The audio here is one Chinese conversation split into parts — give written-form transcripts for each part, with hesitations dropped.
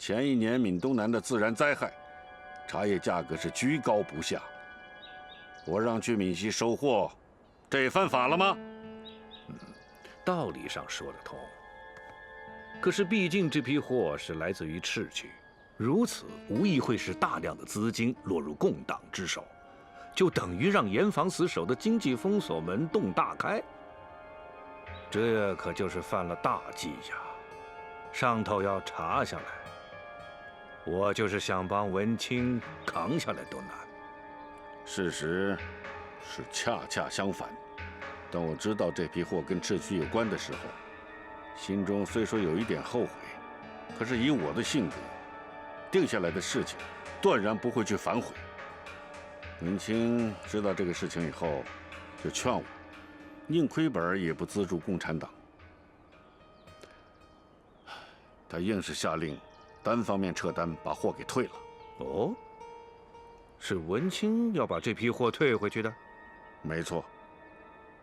前一年闽东南的自然灾害，茶叶价格是居高不下。我让去闽西收货，这犯法了吗？道理上说得通。可是毕竟这批货是来自于赤区，如此无疑会使大量的资金落入共党之手，就等于让严防死守的经济封锁门洞大开。这可就是犯了大忌呀！上头要查下来，我就是想帮文清扛下来都难。事实是恰恰相反。当我知道这批货跟赤区有关的时候，心中虽说有一点后悔，可是以我的性格，定下来的事情，断然不会去反悔。文清知道这个事情以后，就劝我，宁亏本也不资助共产党。他硬是下令，单方面撤单，把货给退了。哦，是文清要把这批货退回去的？没错，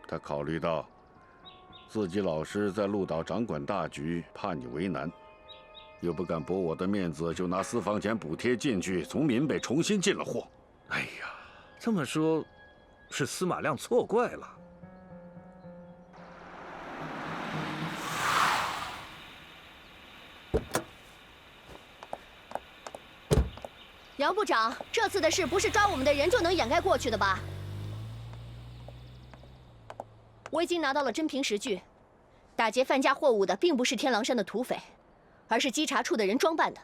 他考虑到自己老师在鹿岛掌管大局，怕你为难，又不敢驳我的面子，就拿私房钱补贴进去，从闽北重新进了货。哎呀，这么说，是司马亮错怪了。杨部长，这次的事不是抓我们的人就能掩盖过去的吧？我已经拿到了真凭实据，打劫范家货物的并不是天狼山的土匪，而是稽查处的人装扮的。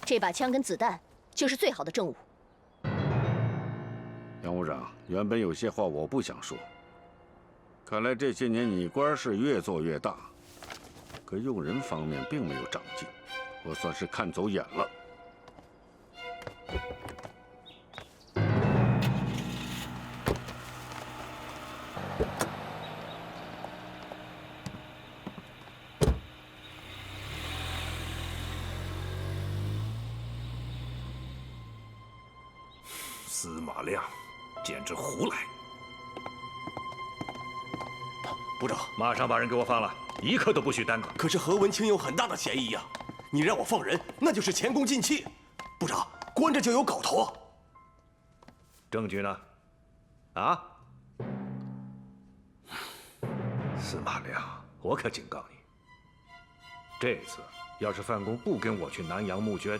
这把枪跟子弹就是最好的证物。杨务长，原本有些话我不想说，看来这些年你官是越做越大，可用人方面并没有长进，我算是看走眼了。司马亮简直胡来！部长，马上把人给我放了，一刻都不许耽搁。可是何文清有很大的嫌疑呀！你让我放人，那就是前功尽弃。部长，关着就有搞头啊！证据呢？啊？司马亮，我可警告你，这次要是范公不跟我去南阳募捐，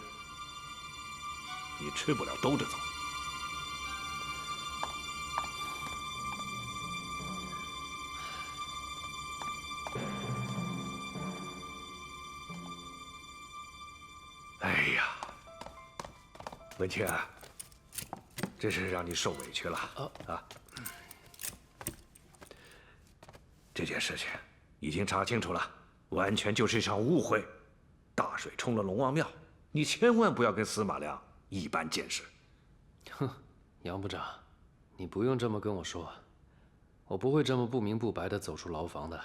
你吃不了兜着走。哎呀，文清，这是让你受委屈了啊！这件事情已经查清楚了，完全就是一场误会。大水冲了龙王庙，你千万不要跟司马亮一般见识。哼，杨部长，你不用这么跟我说，我不会这么不明不白地走出牢房的。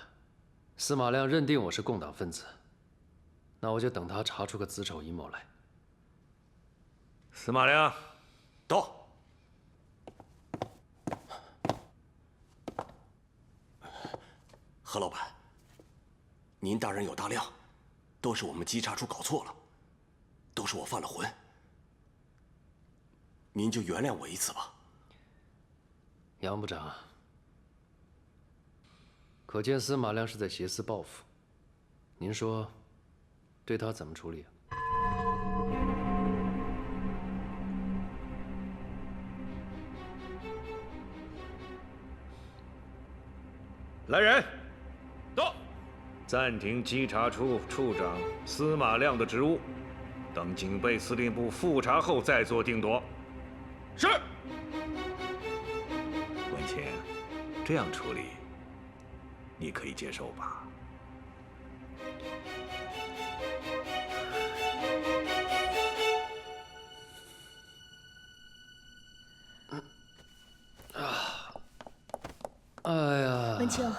司马亮认定我是共党分子，那我就等他查出个子丑寅卯来。司马亮，到。何老板，您大人有大量，都是我们稽查处搞错了，都是我犯了浑，您就原谅我一次吧。杨部长，可见司马亮是在挟私报复，您说，对他怎么处理啊？来人，到，暂停稽查处处长司马亮的职务，等警备司令部复查后再做定夺。是。文清，这样处理，你可以接受吧？哎呀，文清，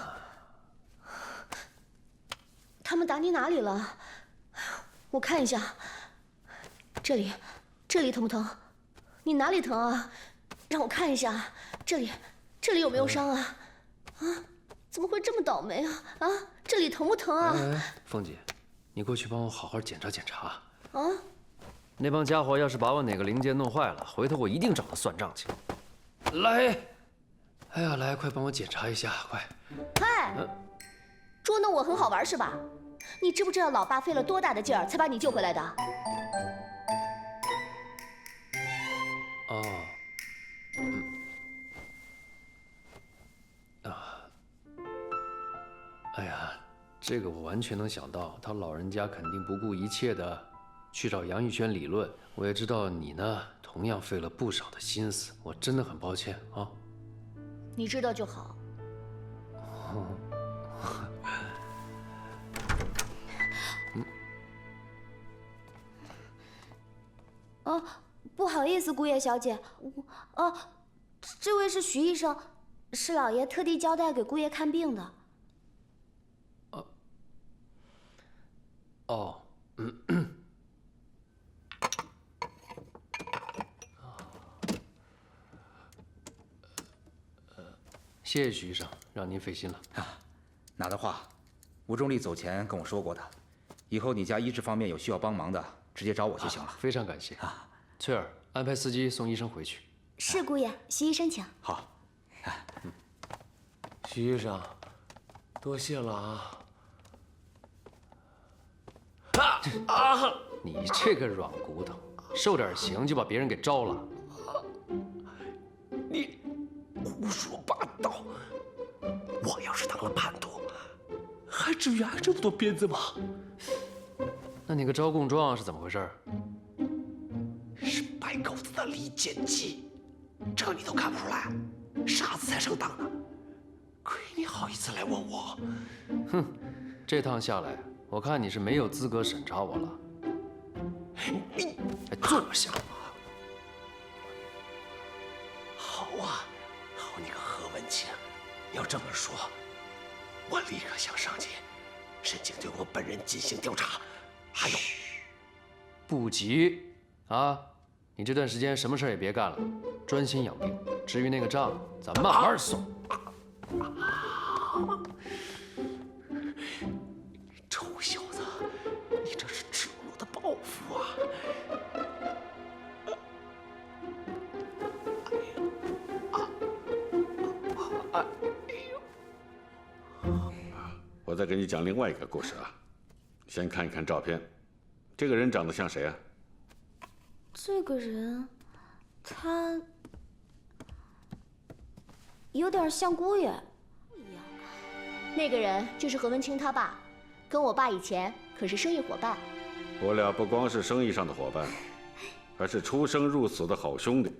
他们打你哪里了？我看一下，这里疼不疼？你哪里疼啊？让我看一下，这里有没有伤啊？啊，怎么会这么倒霉啊？啊，这里疼不疼啊？凤姐，你过去帮我好好检查检查。啊？那帮家伙要是把我哪个零件弄坏了，回头我一定找他算账去。来，哎呀，来，快帮我检查一下，快！嗨，捉弄我很好玩是吧？你知不知道老爸费了多大的劲儿才把你救回来的？哦，哎呀，这个我完全能想到，他老人家肯定不顾一切的去找杨玉轩理论。我也知道你呢，同样费了不少的心思，我真的很抱歉啊。你知道就好。不好意思，顾叶小姐，这位是徐医生，是老爷特地交代给顾叶看病的。哦，谢谢徐医生，让您费心了。哪的话，吴中立走前跟我说过的，以后你家医治方面有需要帮忙的，直接找我就行了。非常感谢。翠儿，安排司机送医生回去。是顾爷，徐医生请。好，徐医生，多谢了啊！你这个软骨头，受点刑就把别人给招了。你胡说八道！我要是当了叛徒，还至于挨这么多鞭子吗？那你个招供状是怎么回事？是白狗子的离间计，这你都看不出来？傻子才上当呢！亏你好意思来问我！哼，这趟下来，我看你是没有资格审查我了。你坐下。好啊，好你个何文清！要这么说，我立刻向上级申请对我本人进行调查。还有，不急啊！你这段时间什么事儿也别干了，专心养病。至于那个账，咱慢慢算。臭小子，你这是赤裸裸的报复啊！我再给你讲另外一个故事啊。先看一看照片，这个人长得像谁啊？这个人，他有点像姑爷一样。那个人就是何文清他爸，跟我爸以前可是生意伙伴。我俩不光是生意上的伙伴，还是出生入死的好兄弟。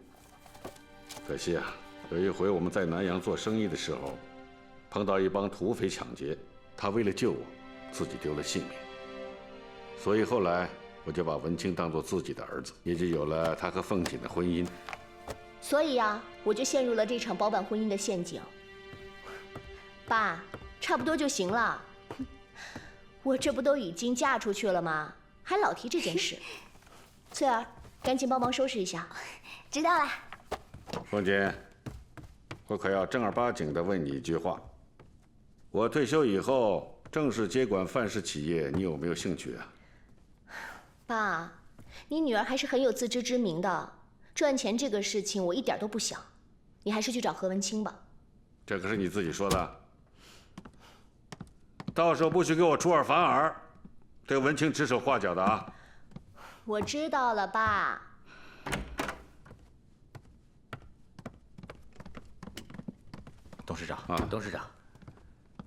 可惜啊，有一回我们在南阳做生意的时候，碰到一帮土匪抢劫，他为了救我，自己丢了性命。所以后来我就把文清当作自己的儿子，也就有了他和凤锦的婚姻。所以呀，我就陷入了这场包办婚姻的陷阱。爸，差不多就行了。我这不都已经嫁出去了吗？还老提这件事。翠儿，赶紧帮忙收拾一下。知道了。凤锦，我可要正儿八经地问你一句话：我退休以后正式接管范氏企业，你有没有兴趣啊？爸，你女儿还是很有自知之明的，赚钱这个事情我一点都不想。你还是去找何文清吧。这可是你自己说的，到时候不许给我出尔反尔，对文清指手画脚的啊！我知道了，爸。董事长啊董事长，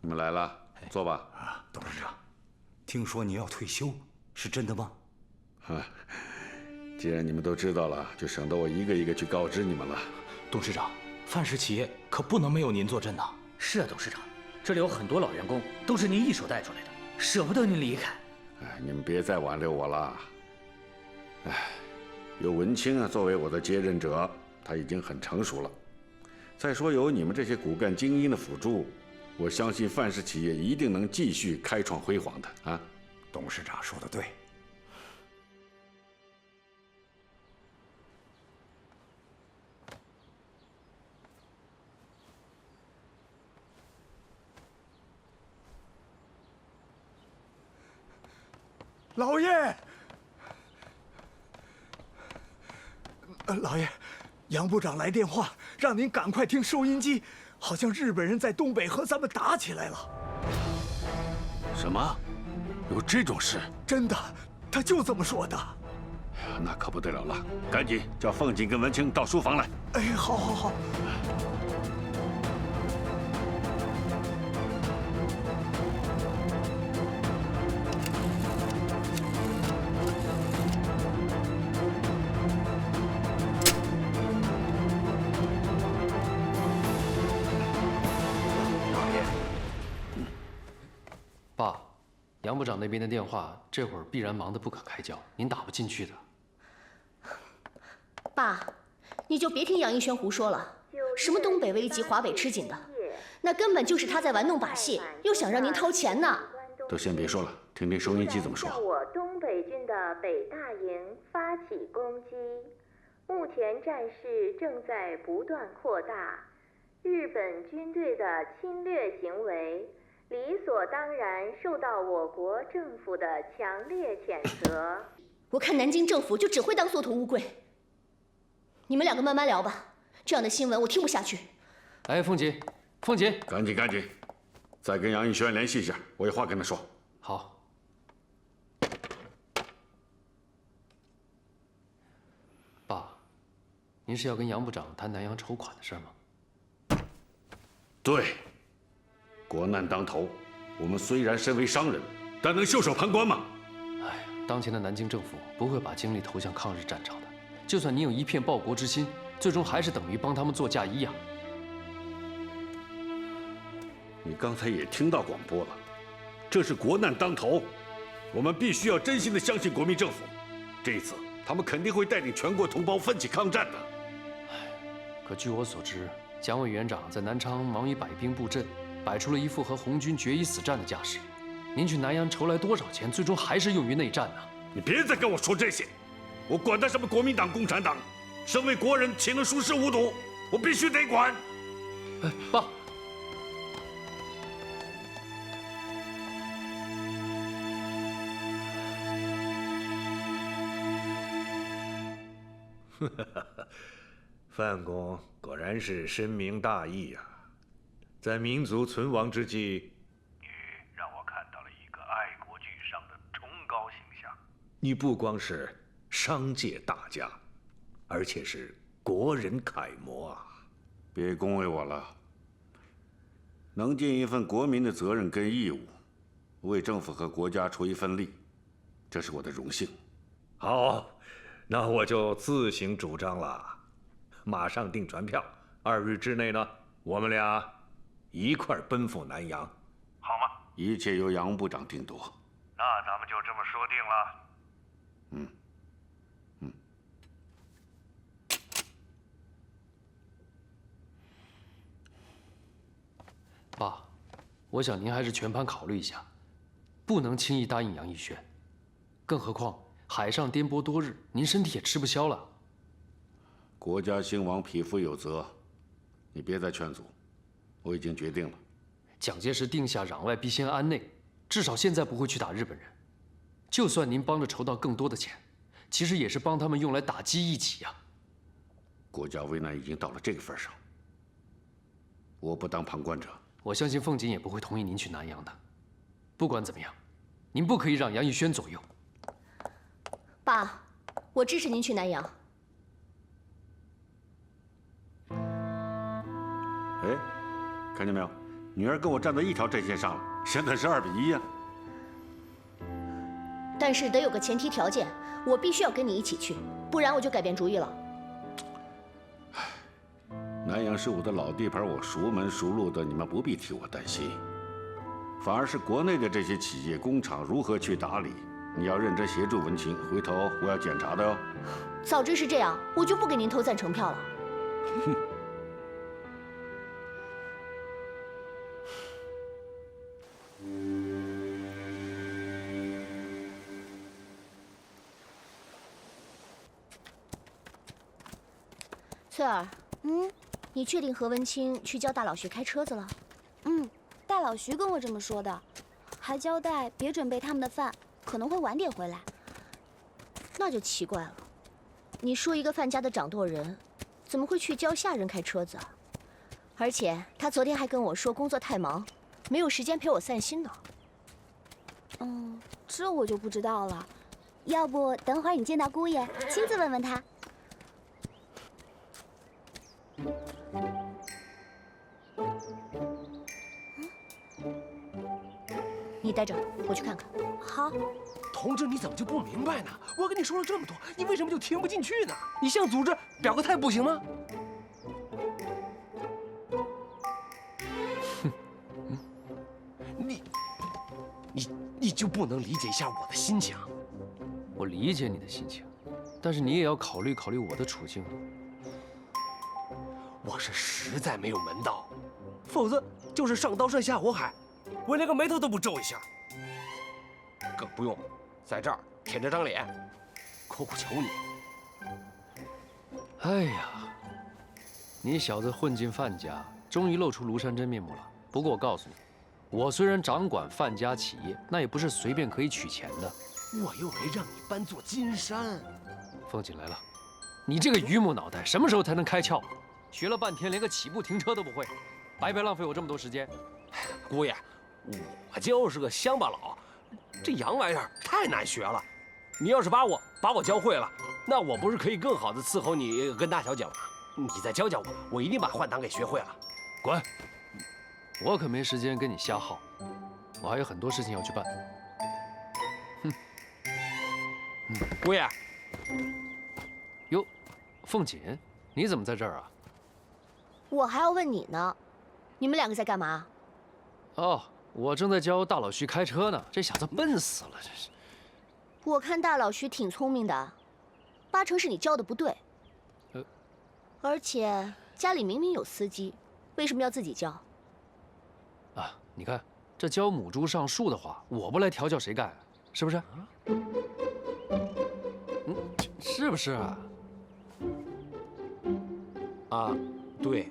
你们来了，坐吧。董事长，听说你要退休，是真的吗？既然你们都知道了，就省得我一个一个去告知你们了。董事长，范氏企业可不能没有您坐镇呐。是啊，董事长，这里有很多老员工，都是您一手带出来的，舍不得您离开。你们别再挽留我了。有文清啊作为我的接任者，他已经很成熟了。再说有你们这些骨干精英的辅助，我相信范氏企业一定能继续开创辉煌的啊！董事长说的对。老爷，老爷，杨部长来电话，让您赶快听收音机，好像日本人在东北和咱们打起来了。什么？有这种事？真的，他就这么说的。那可不得了了，赶紧叫凤锦跟文清到书房来。哎，好，好，好。爸，杨部长那边的电话这会儿必然忙得不可开交，您打不进去的。爸，你就别听杨逸轩胡说了，什么东北危急、华北吃紧的，那根本就是他在玩弄把戏，又想让您掏钱呢。都先别说了，听听收音机怎么说。向我东北军的北大营发起攻击，目前战事正在不断扩大，日本军队的侵略行为理所当然受到我国政府的强烈谴责。我看南京政府就只会当缩头乌龟。你们两个慢慢聊吧，这样的新闻我听不下去。哎，凤姐，凤姐，赶紧，再跟杨逸轩联系一下，我有话跟他说。好。爸，您是要跟杨部长谈南洋筹款的事吗？对。国难当头，我们虽然身为商人，但能袖手旁观吗？哎，当前的南京政府不会把精力投向抗日战场的。就算你有一片报国之心，最终还是等于帮他们做嫁衣呀。你刚才也听到广播了，这是国难当头，我们必须要真心的相信国民政府，这一次他们肯定会带领全国同胞奋起抗战的。可据我所知，蒋委员长在南昌忙于摆兵布阵，摆出了一副和红军决一死战的架势。您去南洋筹来多少钱，最终还是用于内战呢？你别再跟我说这些，我管他什么国民党、共产党，身为国人，岂能熟视无睹？我必须得管。哎，爸。范公果然是深明大义呀，在民族存亡之际，你让我看到了一个爱国巨商的崇高形象。你不光是商界大家，而且是国人楷模啊！别恭维我了，能尽一份国民的责任跟义务，为政府和国家出一份力，这是我的荣幸。好，那我就自行主张了。马上订船票，2日之内呢，我们俩一块奔赴南洋，好吗？一切由杨部长定夺。那咱们就这么说定了。爸，我想您还是全盘考虑一下，不能轻易答应杨逸轩。更何况海上颠簸多日，您身体也吃不消了。国家兴亡，匹夫有责，你别再劝阻，我已经决定了。蒋介石定下攘外必先安内，至少现在不会去打日本人。就算您帮着筹到更多的钱，其实也是帮他们用来打击异己呀。国家危难已经到了这个份上，我不当旁观者。我相信凤锦也不会同意您去南洋的。不管怎么样，您不可以让杨逸轩左右。爸，我支持您去南洋。哎，看见没有，女儿跟我站在一条阵线上了，现在是2比1呀。但是得有个前提条件，我必须要跟你一起去，不然我就改变主意了。南洋是我的老地盘，我熟门熟路的，你们不必替我担心。反而是国内的这些企业工厂如何去打理，你要认真协助文清，回头我要检查的哟。早知是这样，我就不给您投赞成票了。哼。翠儿，你确定何文清去教大老徐开车子了？大老徐跟我这么说的，还交代别准备他们的饭，可能会晚点回来。那就奇怪了，你说一个范家的掌舵人，怎么会去教下人开车子啊？而且他昨天还跟我说工作太忙，没有时间陪我散心呢。这我就不知道了。要不等会儿你见到姑爷，亲自问问他。你待着，我去看看。好。同志，你怎么就不明白呢？我跟你说了这么多，你为什么就听不进去呢？你向组织表个态不行吗？你就不能理解一下我的心情？我理解你的心情，但是你也要考虑考虑我的处境。我是实在没有门道，否则就是上刀山下火海，我连个眉头都不皱一下，更不用在这儿舔着张脸苦苦求你。哎呀，你小子混进范家，终于露出庐山真面目了。不过我告诉你，我虽然掌管范家企业，那也不是随便可以取钱的。我又没让你搬座金山。风景来了，你这个榆木脑袋，什么时候才能开窍？学了半天，连个起步停车都不会，白白浪费我这么多时间。姑爷，我就是个乡巴佬，这洋玩意儿太难学了。你要是把我教会了，那我不是可以更好的伺候你跟大小姐吗？你再教教我，我一定把换挡给学会了。滚！我可没时间跟你瞎耗，我还有很多事情要去办。姑爷。哟，凤锦，你怎么在这儿啊？我还要问你呢，你们两个在干嘛？哦，我正在教大老徐开车呢。这小子笨死了，真是。我看大老徐挺聪明的，八成是你教的不对。而且家里明明有司机，为什么要自己教？啊，你看这教母猪上树的话，我不来调教谁干啊？是不是？是不是啊？啊，对。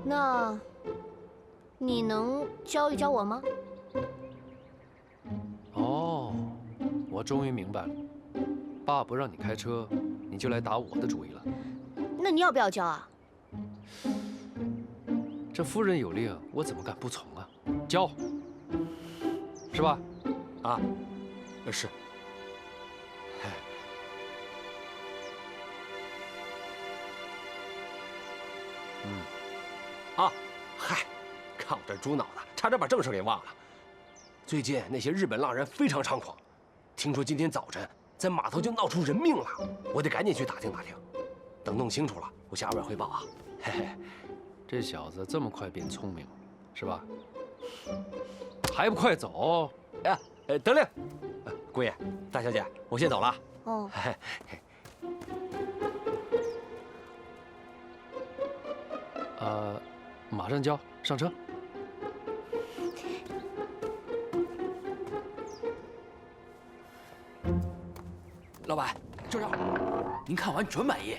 那你能教一教我吗？哦，我终于明白了，爸不让你开车，你就来打我的主意了。那你要不要教啊？这夫人有令，我怎么敢不从啊？教，是吧？啊，是。啊，嗨，看我这猪脑子，差点把正事给忘了。最近那些日本浪人非常猖狂，听说今天早晨在码头就闹出人命了，我得赶紧去打听打听。等弄清楚了，我向二位汇报啊。嘿嘿，这小子这么快变聪明了，是吧？还不快走！哎，得令。姑爷，大小姐，我先走了。哦。马上交，上车。老板，这张您看完准满意。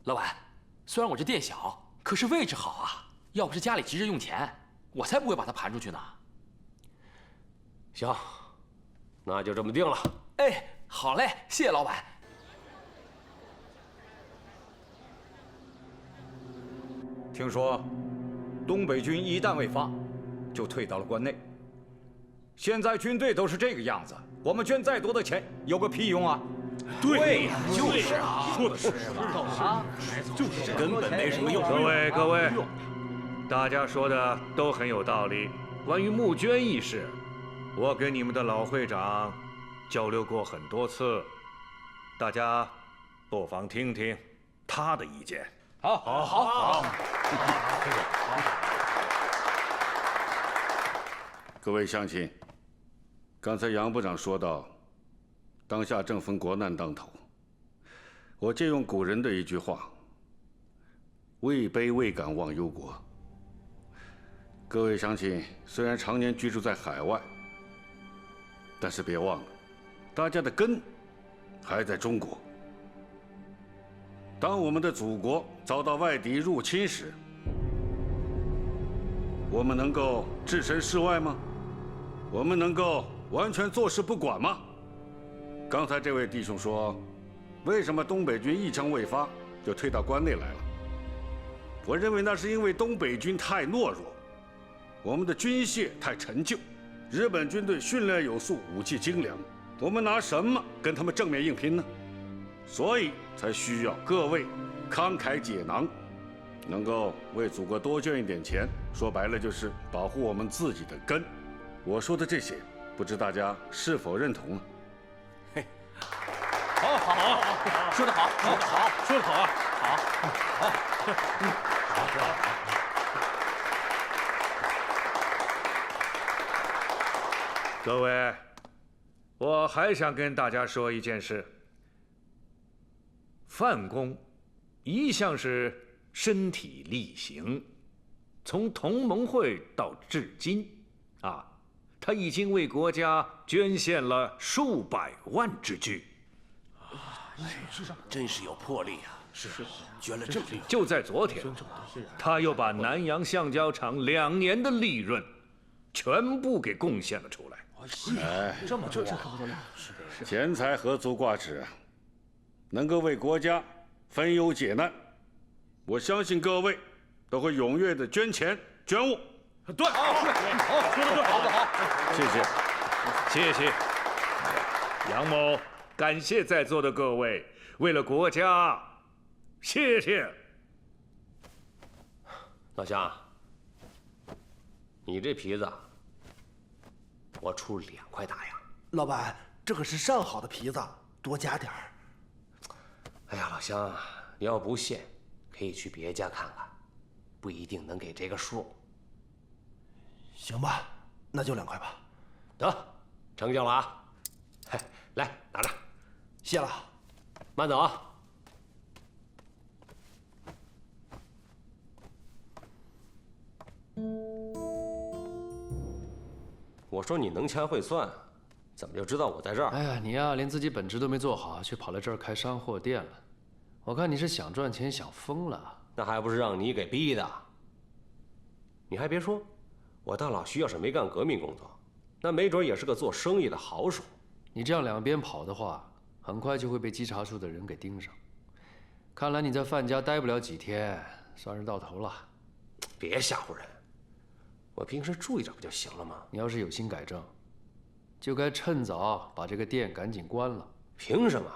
老板，虽然我这店小，可是位置好啊。要不是家里急着用钱，我才不会把它盘出去呢。行，那就这么定了。哎，好嘞，谢谢老板。听说东北军一旦未发，就退到了关内。现在军队都是这个样子，我们捐再多的钱有个屁用啊！对呀，就是啊，说的是啊，就是根本没什么用。各位，大家说的都很有道理。关于募捐一事，我跟你们的老会长交流过很多次，大家不妨听听他的意见。好。各位乡亲，刚才杨部长说到，当下正逢国难当头，我借用古人的一句话：“位卑未敢忘忧国。”各位乡亲，虽然常年居住在海外，但是别忘了，大家的根还在中国。当我们的祖国遭到外敌入侵时，我们能够置身事外吗？我们能够完全坐视不管吗？刚才这位弟兄说，为什么东北军一枪未发就退到关内来了？我认为那是因为东北军太懦弱，我们的军械太陈旧，日本军队训练有素，武器精良，我们拿什么跟他们正面硬拼呢？所以才需要各位慷慨解囊，能够为祖国多捐一点钱，说白了就是保护我们自己的根。我说的这些，不知大家是否认同呢？嘿，好，说得好，说得好啊，好。各位，我还想跟大家说一件事。范公一向是身体力行，从同盟会到至今，他已经为国家捐献了数百万之巨。真是有魄力啊！是，捐了这么多。就在昨天，他又把南阳橡胶厂2年的利润全部给贡献了出来。哎，这么多，钱财何足挂齿啊！能够为国家分忧解难，我相信各位都会踊跃的捐钱捐物。对，好，说得对，好，谢谢。杨某感谢在座的各位，为了国家，谢谢。老乡，你这皮子，我出2块大洋。老板，这可是上好的皮子，多加点儿。哎呀，老乡，你要不信，可以去别家看看，不一定能给这个数。行吧，那就2块吧。得，成交了啊！嘿，来拿着，谢了。慢走啊！我说你能掐会算，怎么就知道我在这儿？哎呀，你呀，连自己本职都没做好，却跑来这儿开商货店了。我看你是想赚钱想疯了。那还不是让你给逼的？你还别说，我大老徐要是没干革命工作，那没准也是个做生意的好手。你这样两边跑的话，很快就会被稽查处的人给盯上。看来你在范家待不了几天，算是到头了。别吓唬人，我平时注意点不就行了吗？你要是有心改正，就该趁早把这个店赶紧关了。凭什么？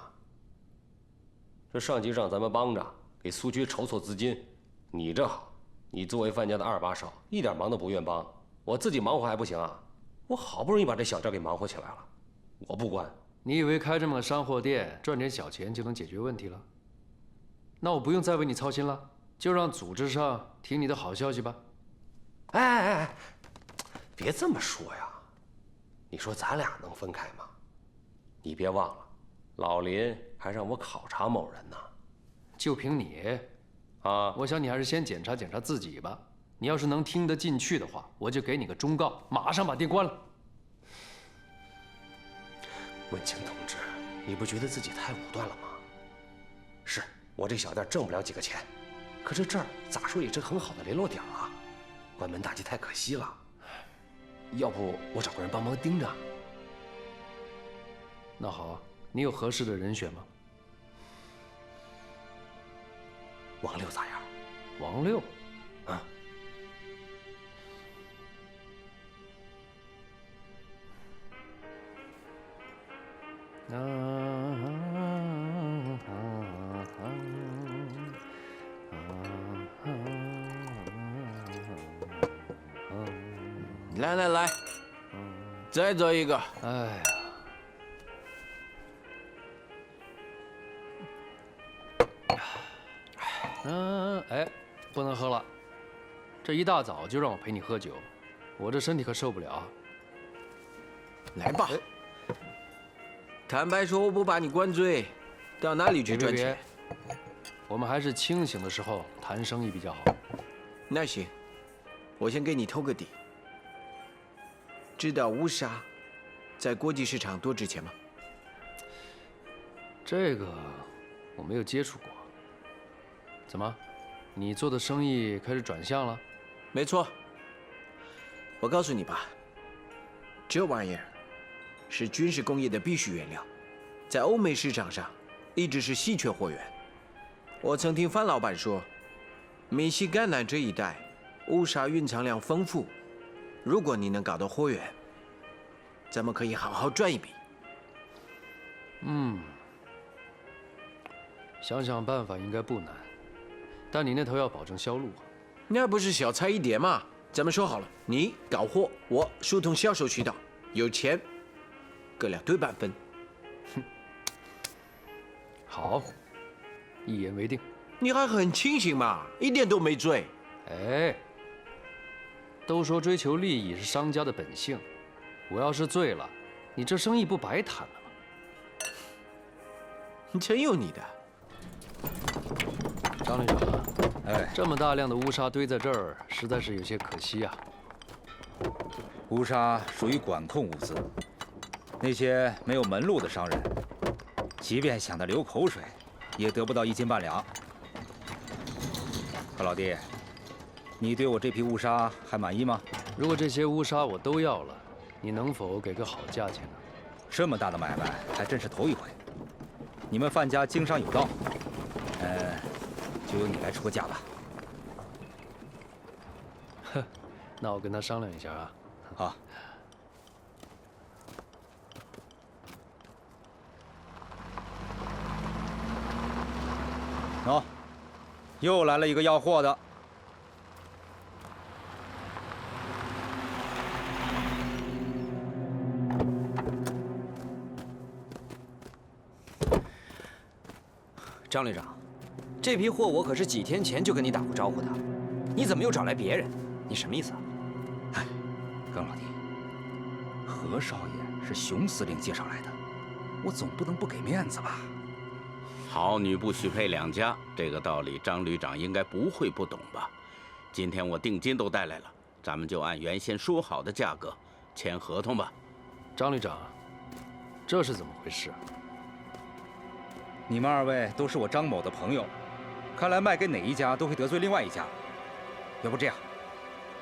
这上级让咱们帮着给苏区筹措资金，你这好，你作为范家的2把手，一点忙都不愿帮，我自己忙活还不行啊？我好不容易把这小店给忙活起来了，我不关。你以为开这么个商货店赚点小钱就能解决问题了？那我不用再为你操心了，就让组织上听你的好消息吧。哎，别这么说呀！你说咱俩能分开吗？你别忘了，老林还让我考察某人呢。就凭你，我想你还是先检查检查自己吧。你要是能听得进去的话，我就给你个忠告，马上把店关了。文清同志，你不觉得自己太武断了吗？是我这小店挣不了几个钱，可是这儿咋说也是很好的联络点啊，关门大吉太可惜了。要不我找个人帮忙盯着？那好，你有合适的人选吗？王六咋样？王六，来，再做一个。哎呀，哎，不能喝了，这一大早就让我陪你喝酒，我这身体可受不了。来吧，坦白说，我不把你灌醉，到哪里去赚钱？我们还是清醒的时候谈生意比较好。那行，我先给你偷个底。知道乌纱在国际市场多值钱吗？这个我没有接触过。怎么，你做的生意开始转向了？没错，我告诉你吧，这玩意儿是军事工业的必需原料，在欧美市场上一直是稀缺货源。我曾听范老板说，密西甘南这一带乌沙蕴藏量丰富，如果你能搞到货源，咱们可以好好赚一笔。想想办法应该不难，但你那头要保证销路啊。那不是小菜一碟嘛？咱们说好了，你搞货，我疏通销售渠道，有钱各两对半分。好，一言为定。你还很清醒嘛，一点都没醉。哎，都说追求利益是商家的本性，我要是醉了，你这生意不白谈了吗？你真有你的。张旅长，这么大量的乌沙堆在这儿，实在是有些可惜啊。乌沙属于管控物资，那些没有门路的商人，即便想得流口水，也得不到1斤半两。何老弟，你对我这批乌沙还满意吗？如果这些乌沙我都要了，你能否给个好价钱呢？这么大的买卖还真是头一回。你们范家经商有道，就由你来出个价吧。哼，那我跟他商量一下啊。好。喏，又来了一个要货的。张旅长，这批货我可是几天前就跟你打过招呼的，你怎么又找来别人？你什么意思啊？哎，耿老弟，何少爷是熊司令介绍来的，我总不能不给面子吧？好女不许配两家，这个道理张旅长应该不会不懂吧？今天我定金都带来了，咱们就按原先说好的价格签合同吧。张旅长，这是怎么回事？你们2位都是我张某的朋友，看来卖给哪一家都会得罪另外一家。要不这样，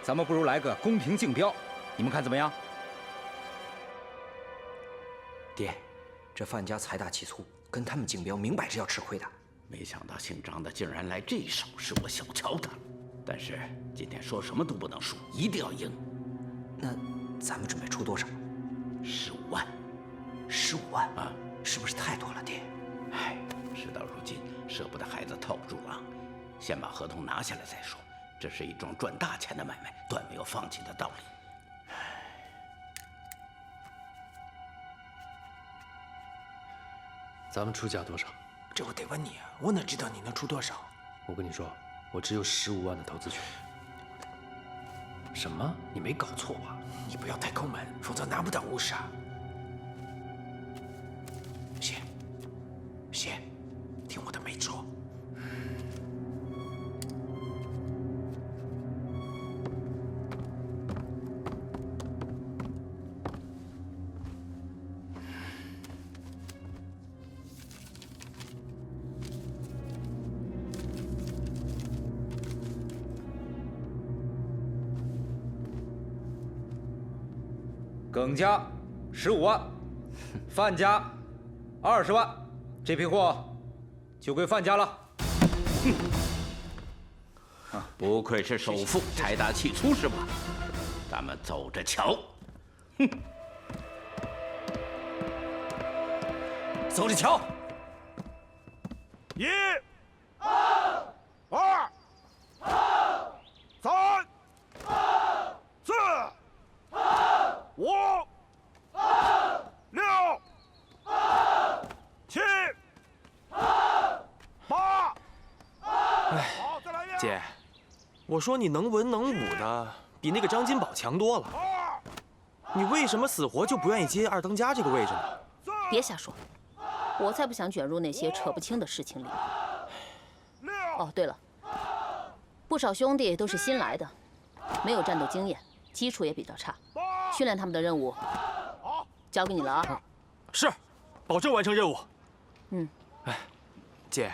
咱们不如来个公平竞标，你们看怎么样？爹，这范家财大气粗，跟他们竞标，明摆着要吃亏的。没想到姓张的竟然来这手，是我小瞧他了。但是今天说什么都不能输，一定要赢。那咱们准备出多少？15万。15万啊，是不是太多了，爹？唉，事到如今，舍不得孩子套不住狼，先把合同拿下来再说。这是一桩赚大钱的买卖，断没有放弃的道理。咱们出价多少？这我得问你啊，我哪知道你能出多少？我跟你说，我只有15万的投资权。什么？你没搞错吧？你不要太抠门，否则拿不到乌沙。写，听我的没错。耿家15万，范家20万。这批货就归范家了。不愧是首富，财大气粗是吧？咱们走着瞧。哼，走着瞧。1、2、3、4、5、6、7、8。哎，姐，我说你能文能武的，比那个张金宝强多了。你为什么死活就不愿意接二当家这个位置呢？别瞎说，我才不想卷入那些扯不清的事情里。哦，对了，不少兄弟都是新来的，没有战斗经验，基础也比较差，训练他们的任务交给你了啊。是，保证完成任务。嗯。哎，姐，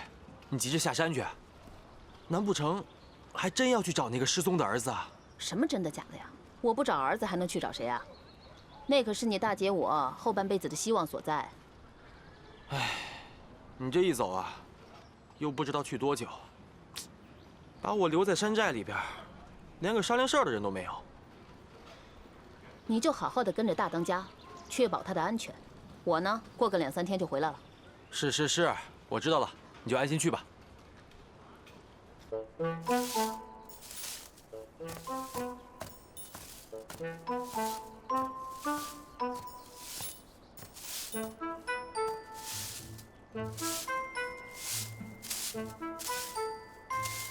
你急着下山去？难不成还真要去找那个失踪的儿子啊？什么真的假的呀？我不找儿子还能去找谁啊？那可是你大姐我后半辈子的希望所在。唉，你这一走啊，又不知道去多久，把我留在山寨里边，连个商量事儿的人都没有。你就好好的跟着大当家，确保他的安全。我呢，过个2、3天就回来了。是，我知道了，你就安心去吧。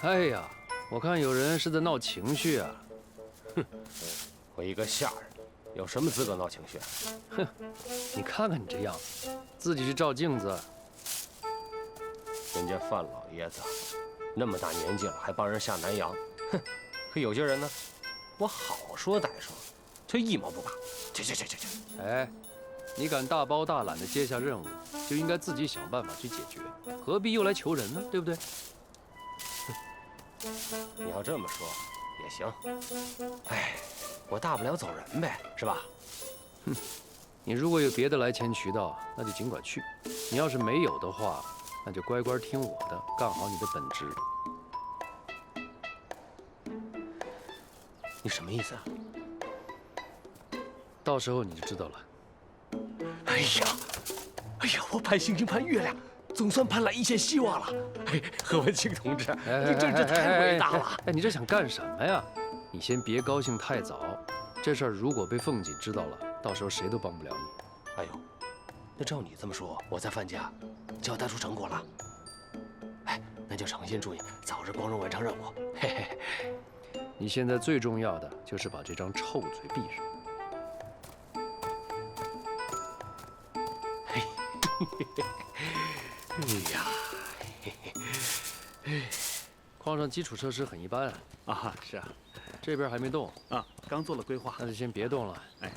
哎呀，我看有人是在闹情绪啊！哼，我一个下人，有什么资格闹情绪？哼，你看看你这样子，自己去照镜子。人家范老爷子那么大年纪了，还帮人下南洋，哼！可有些人呢，我好说歹说，却一毛不拔。去！哎，你敢大包大揽的接下任务，就应该自己想办法去解决，何必又来求人呢？对不对？你要这么说也行。哎，我大不了走人呗，是吧？哼，你如果有别的来钱渠道，那就尽管去；你要是没有的话，那就乖乖听我的，干好你的本职。你什么意思啊？到时候你就知道了。哎呀，我盼星星盼月亮，总算盼来一线希望了。哎，何文清同志，你真是太伟大了！哎，你这想干什么呀？你先别高兴太早，这事儿如果被凤姐知道了，到时候谁都帮不了你。哎呦，那照你这么说，我在范家就要带出成果了。哎，那就诚心祝你早日光荣完成任务。嘿嘿。你现在最重要的就是把这张臭嘴闭上。哎呀，矿上基础设施很一般啊。是啊，这边还没动啊，刚做了规划。那就先别动了。哎，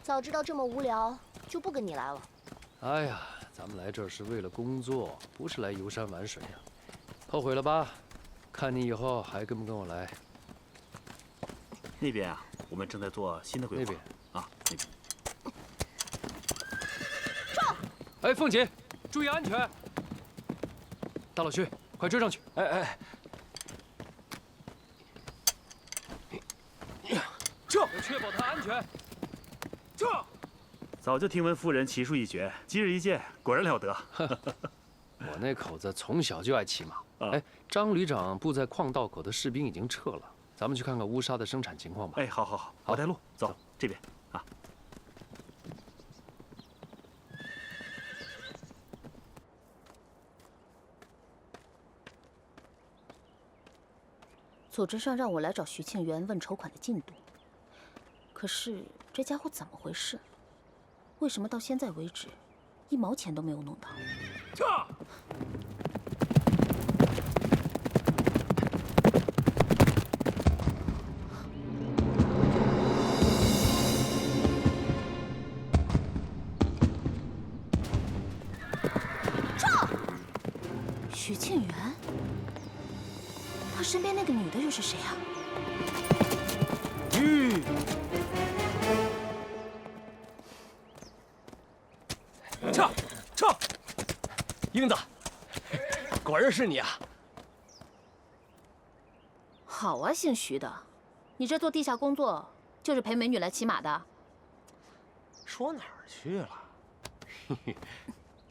早知道这么无聊，就不跟你来了。哎呀，咱们来这儿是为了工作，不是来游山玩水呀。后悔了吧？看你以后还跟不跟我来。那边啊，我们正在做新的规划。那边啊，那边。哎，凤姐，注意安全！大老徐，快追上去！哎，撤！要确保他安全。撤！早就听闻夫人骑术一绝，今日一见，果然了得。我那口子从小就爱骑马。哎，张旅长布在矿道口的士兵已经撤了，咱们去看看乌纱的生产情况吧。哎，好，我带路，走这边啊。组织上让我来找徐庆元问筹款的进度，可是这家伙怎么回事？为什么到现在为止1毛钱都没有弄到？撤！徐庆元，他身边那个女的又是谁啊？撤！英子，果然是你啊！好啊，姓徐的，你这做地下工作就是陪美女来骑马的？说哪儿去了？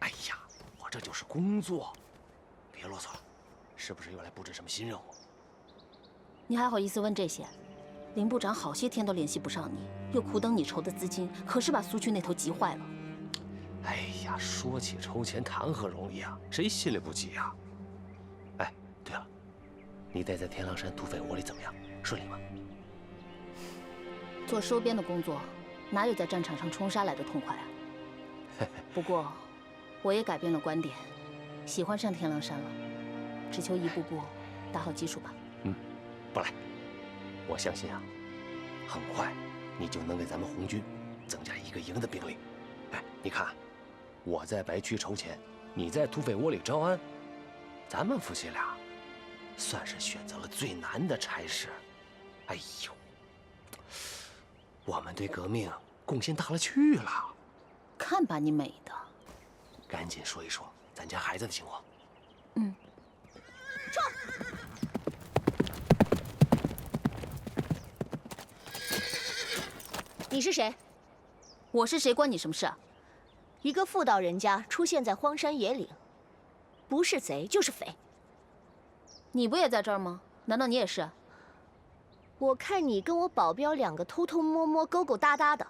哎呀，我这就是工作，别啰嗦了。是不是又来布置什么新任务？你还好意思问这些？林部长好些天都联系不上你，又苦等你筹的资金，可是把苏区那头急坏了。哎呀，说起筹钱，谈何容易啊！谁心里不急啊？哎，对了，你待在天狼山土匪窝里怎么样？顺利吗？做收编的工作，哪有在战场上冲杀来的痛快啊？不过，我也改变了观点，喜欢上天狼山了，只求一步步打好基础吧。不赖，我相信啊，很快你就能给咱们红军增加1个营的兵力。哎，你看，我在白区筹钱，你在土匪窝里招安，咱们夫妻俩算是选择了最难的差事。哎呦，我们对革命贡献大了去了。看把你美的！赶紧说一说咱家孩子的情况。嗯。冲！你是谁？我是谁关你什么事啊？一个妇道人家出现在荒山野岭，不是贼就是匪。你不也在这儿吗？难道你也是？我看你跟我保镖两个偷偷摸摸、勾勾搭搭的，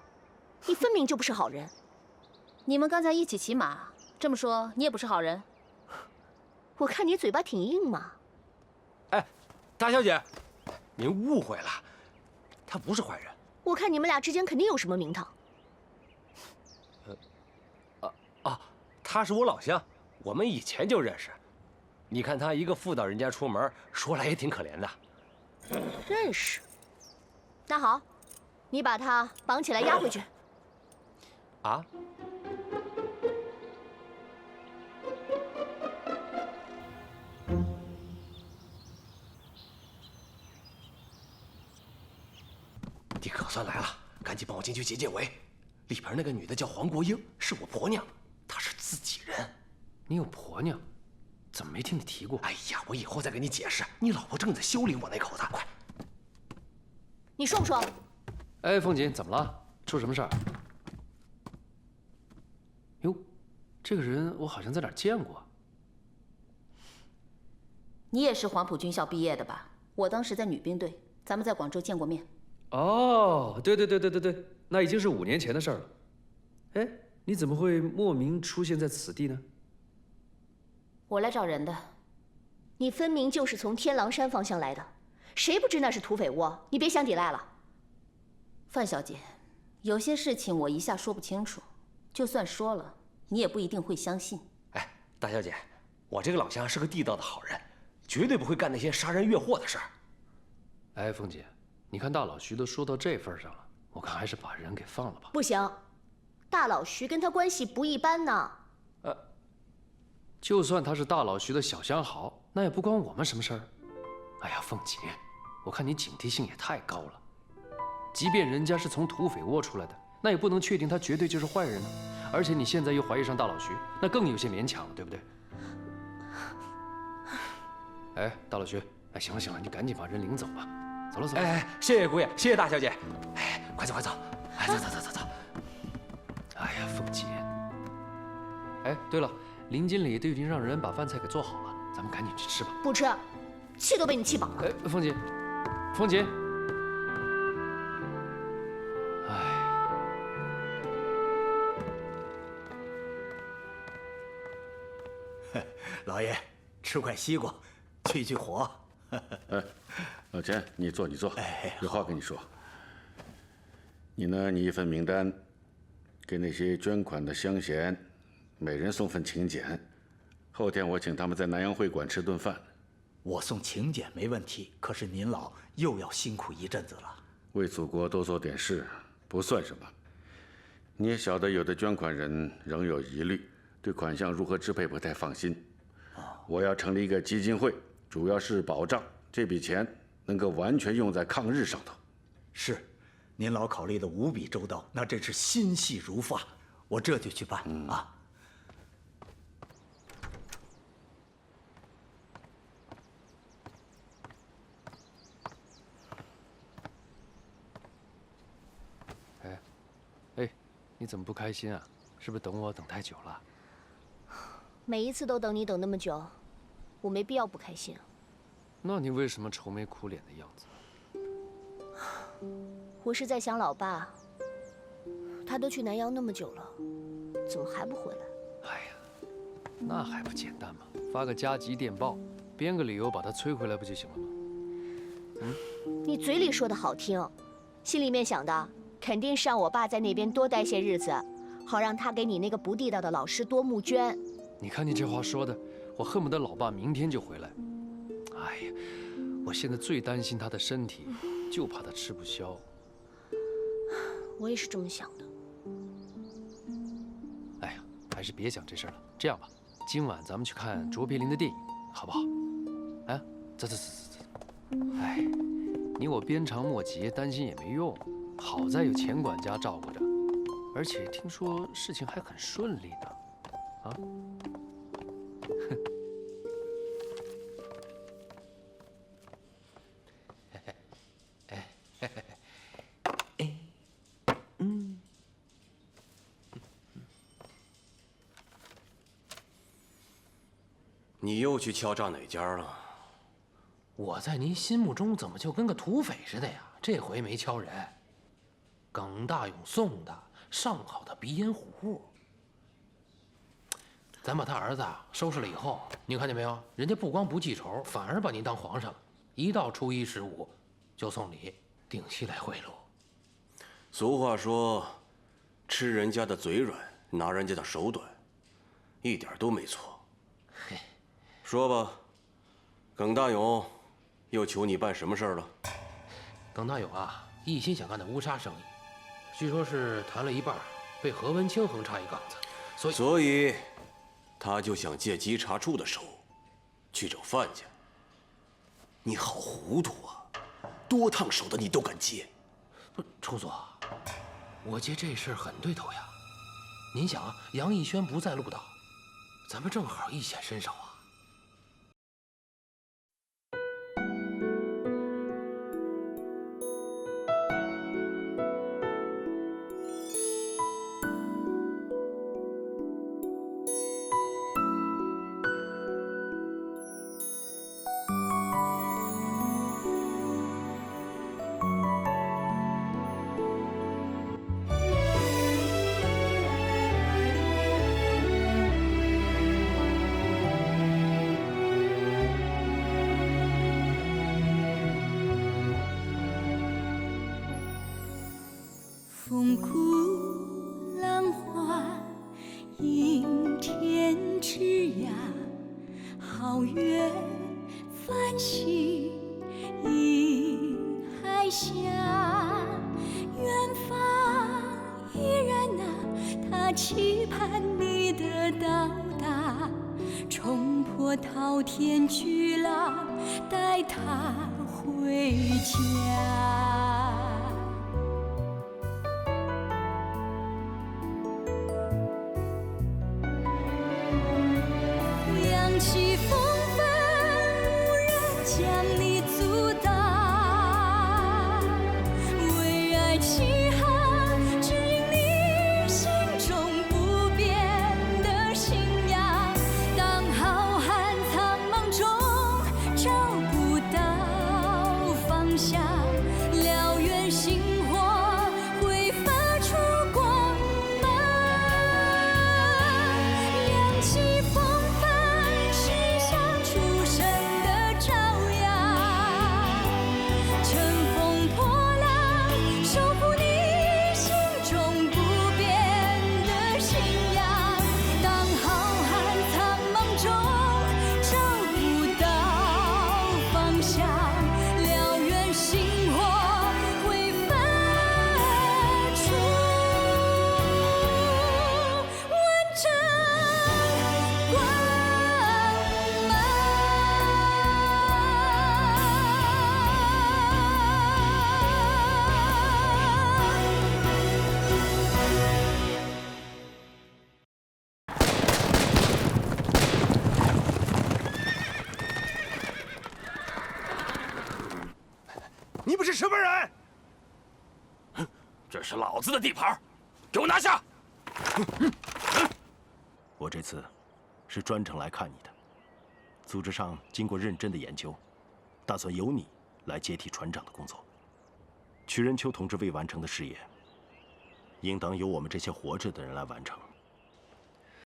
你分明就不是好人。你们刚才一起骑马，这么说你也不是好人？我看你嘴巴挺硬嘛。哎，大小姐，您误会了，他不是坏人。我看你们俩之间肯定有什么名堂。他是我老乡，我们以前就认识。你看他一个妇道人家出门，说来也挺可怜的。认识？那好，你把他绑起来押回去。啊？你可算来了，赶紧帮我进去解解围。里边那个女的叫黄国英，是我婆娘，她是自己人。你有婆娘？怎么没听你提过？哎呀，我以后再跟你解释。你老婆正在修理我那口子，快！你说不说？哎，凤锦，怎么了？出什么事儿？哟，这个人我好像在哪儿见过。你也是黄埔军校毕业的吧？我当时在女兵队，咱们在广州见过面。哦，对，那已经是5年前的事儿了。哎，你怎么会莫名出现在此地呢？我来找人的。你分明就是从天狼山方向来的，谁不知那是土匪窝？你别想抵赖了。范小姐，有些事情我一下说不清楚，就算说了，你也不一定会相信。哎，大小姐，我这个老乡是个地道的好人，绝对不会干那些杀人越货的事儿。哎，凤姐，你看大老徐都说到这份上了，我看还是把人给放了吧。不行，大老徐跟他关系不一般呢。就算他是大老徐的小相好，那也不关我们什么事儿。哎呀，凤姐，我看你警惕性也太高了。即便人家是从土匪窝出来的，那也不能确定他绝对就是坏人呢。而且你现在又怀疑上大老徐，那更有些勉强了，对不对？哎，大老徐，哎，行了，你赶紧把人领走吧。走了。哎，谢谢姑爷，谢谢大小姐。哎，快走。哎，走。哎呀，凤姐。哎，对了，林经理都已经让人把饭菜给做好了，咱们赶紧去吃吧。不吃，气都被你气饱了。哎，凤姐。老爷，吃块西瓜，去火。哎，老钱，你坐。有话跟你说。你呢？你一份名单，给那些捐款的乡贤，每人送份请柬。后天我请他们在南阳会馆吃顿饭。我送请柬没问题，可是您老又要辛苦一阵子了。为祖国多做点事，不算什么。你也晓得，有的捐款人仍有疑虑，对款项如何支配不太放心。我要成立一个基金会，主要是保障这笔钱能够完全用在抗日上头。是，您老考虑的无比周到，那真是心细如发。我这就去办啊。哎，你怎么不开心啊？是不是等我等太久了？每一次都等你等那么久，我没必要不开心啊。那你为什么愁眉苦脸的样子？我是在想老爸，他都去南阳那么久了，怎么还不回来？哎呀，那还不简单吗？发个加急电报，编个理由把他催回来不就行了吗？你嘴里说的好听，心里面想的肯定是让我爸在那边多待些日子，好让他给你那个不地道的老师多募捐。你看你这话说的，我恨不得老爸明天就回来。哎呀，我现在最担心他的身体，就怕他吃不消。我也是这么想的。哎呀，还是别讲这事儿了。这样吧，今晚咱们去看卓别林的电影，好不好？哎，走。哎，你我鞭长莫及，担心也没用。好在有钱管家照顾着，而且听说事情还很顺利呢。啊？你又去敲诈哪家了？我在您心目中怎么就跟个土匪似的呀？这回没敲人，耿大勇送的上好的鼻烟壶。咱把他儿子收拾了以后，您看见没有？人家不光不记仇，反而把您当皇上了。一到初一十五就送礼，定期来贿赂。俗话说，吃人家的嘴软，拿人家的手短，一点都没错。说吧，耿大勇又求你办什么事儿了？耿大勇啊，一心想干那乌纱生意，据说是谈了一半，被何文清横插一杠子，所以他就想借稽查处的手去找范家。你好糊涂啊！多烫手的你都敢接？不，楚所，我接这事儿很对头呀。您想啊，杨逸轩不在鹿岛，咱们正好一显身手啊。风鼓浪花映天之涯，皓月繁星映海峡。远方依然他期盼你的到达，冲破滔天巨浪，带他回家。扬起风帆，无人将你阻挡。为爱起航，指引你心中不变的信仰。当浩瀚苍茫中找不到方向，燎原星火会发出光芒。扬起风帆，驶向出生的朝阳。乘风破浪，守护你心中不变的信仰。当浩瀚苍茫中找不到方向，燎原星火会发出完整光芒。你们是什么人？这是老子的地盘，给我拿下！我这次是专程来看你的。组织上经过认真的研究，打算由你来接替船长的工作。曲仁秋同志未完成的事业，应当由我们这些活着的人来完成。